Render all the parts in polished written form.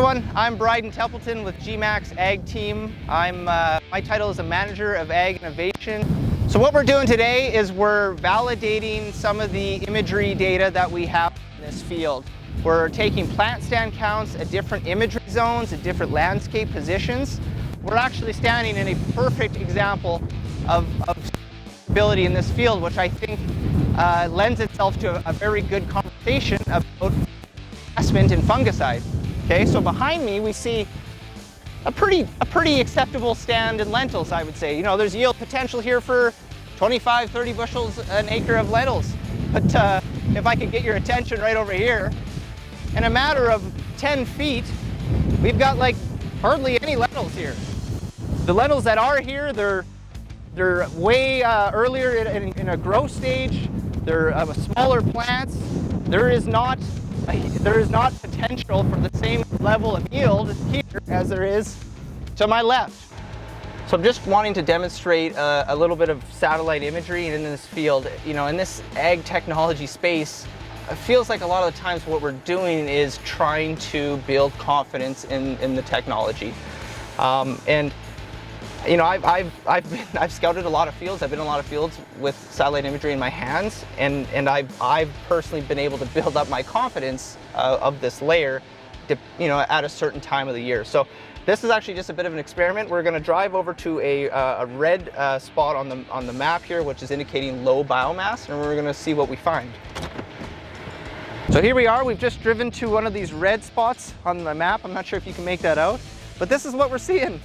everyone, I'm Bryden Templeton with GMAX Ag Team. My title is a Manager of Ag Innovation. So what we're doing today is we're validating some of the imagery data that we have in this field. We're taking plant stand counts at different imagery zones, at different landscape positions. We're actually standing in a perfect example of ability in this field, which I think lends itself to a very good conversation about investment in fungicide. Okay, so behind me we see a pretty acceptable stand in lentils, I would say. You know, there's yield potential here for 25, 30 bushels an acre of lentils. But if I could get your attention right over here, in a matter of 10 feet, we've got like hardly any lentils here. The lentils that are here, they're way earlier in a growth stage. They're smaller plants. There is not potential for the same level of yield here as there is to my left. So I'm just wanting to demonstrate a little bit of satellite imagery in this field. You know, in this ag technology space, it feels like a lot of the times what we're doing is trying to build confidence in the technology. And you know, I've scouted a lot of fields. I've been in a lot of fields with satellite imagery in my hands, and I've personally been able to build up my confidence of this layer, you know, at a certain time of the year. So this is actually just a bit of an experiment. We're going to drive over to a red spot on the map here, which is indicating low biomass, and we're going to see what we find. So here we are. We've just driven to one of these red spots on the map. I'm not sure if you can make that out, but this is what we're seeing.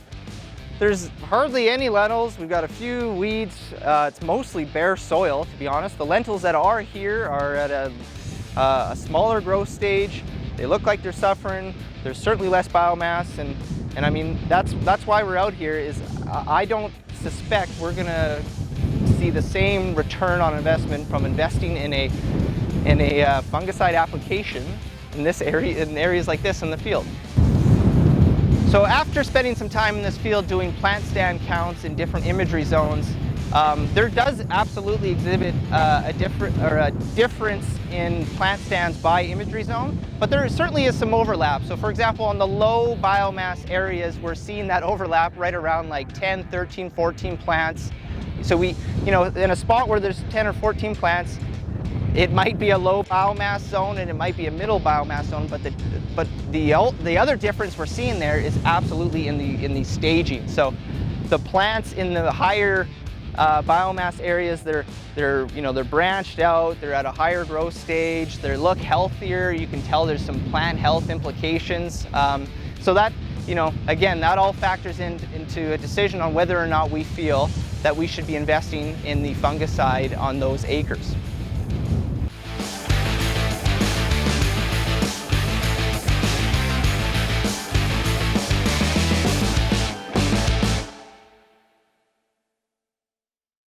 There's hardly any lentils. We've got a few weeds. It's mostly bare soil, to be honest. The lentils that are here are at a smaller growth stage. They look like they're suffering. There's certainly less biomass, and I mean that's why we're out here. Is I don't suspect we're gonna see the same return on investment from investing in a fungicide application in this area, in areas like this in the field. So after spending some time in this field doing plant stand counts in different imagery zones, there does absolutely exhibit a difference in plant stands by imagery zone, but there certainly is some overlap. So for example, on the low biomass areas, we're seeing that overlap right around like 10, 13, 14 plants. So we, you know, in a spot where there's 10 or 14 plants, it might be a low biomass zone and it might be a middle biomass zone, but the other difference we're seeing there is absolutely in the staging. So the plants in the higher biomass areas, they're branched out, they're at a higher growth stage, they look healthier. You can tell there's some plant health implications. So that, you know, again, that all factors into a decision on whether or not we feel that we should be investing in the fungicide on those acres.